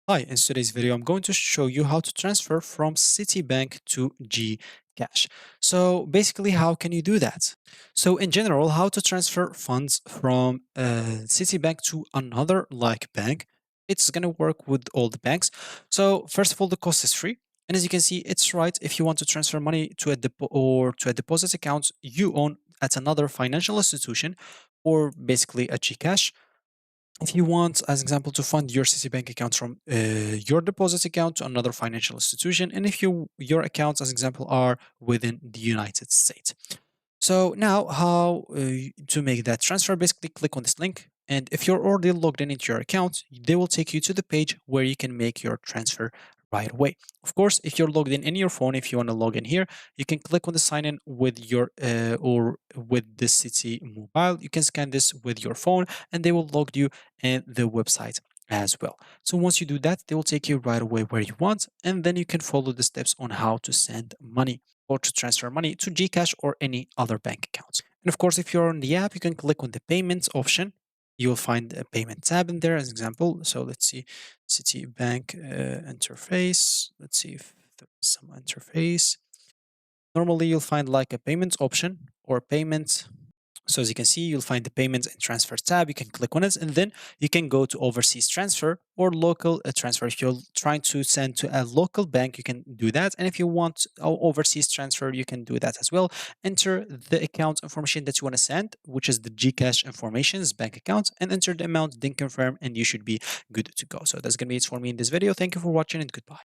Hi, in today's video, I'm going to show you how to transfer from Citibank to Gcash. So basically, how can you do that? So in general, how to transfer funds from Citibank to another like bank, it's going to work with all the banks. So first of all, the cost is free. And as you can see, it's right if you want to transfer money to a deposit account you own at another financial institution or basically a Gcash. If you want, as example, to fund your Citibank account from your deposit account to another financial institution, and if your accounts, as example, are within the United States. So now, how to make that transfer? Basically, click on this link, and if you're already logged in into your account, they will take you to the page where you can make your transfer right away. Of course, if you're logged in your phone, if you want to log in here, you can click on the sign in with your or with the Citi mobile. You can scan this with your phone, and they will log you in the website as well. So once you do that, they will take you right away where you want, and then you can follow the steps on how to send money or to transfer money to Gcash or any other bank accounts. And of course, if you're on the app, you can click on the payments option. You'll find a payment tab in there as an example. So let's see, Citibank interface. Let's see if there's some interface. Normally, you'll find like a payments option or payment. So as you can see, you'll find the payments and transfer tab. You can click on it, and then you can go to overseas transfer or local transfer. If you're trying to send to a local bank, you can do that. And if you want overseas transfer, you can do that as well. Enter the account information that you want to send, which is the Gcash informations, bank account, and enter the amount, then confirm, and you should be good to go. So that's going to be it for me in this video. Thank you for watching, and goodbye.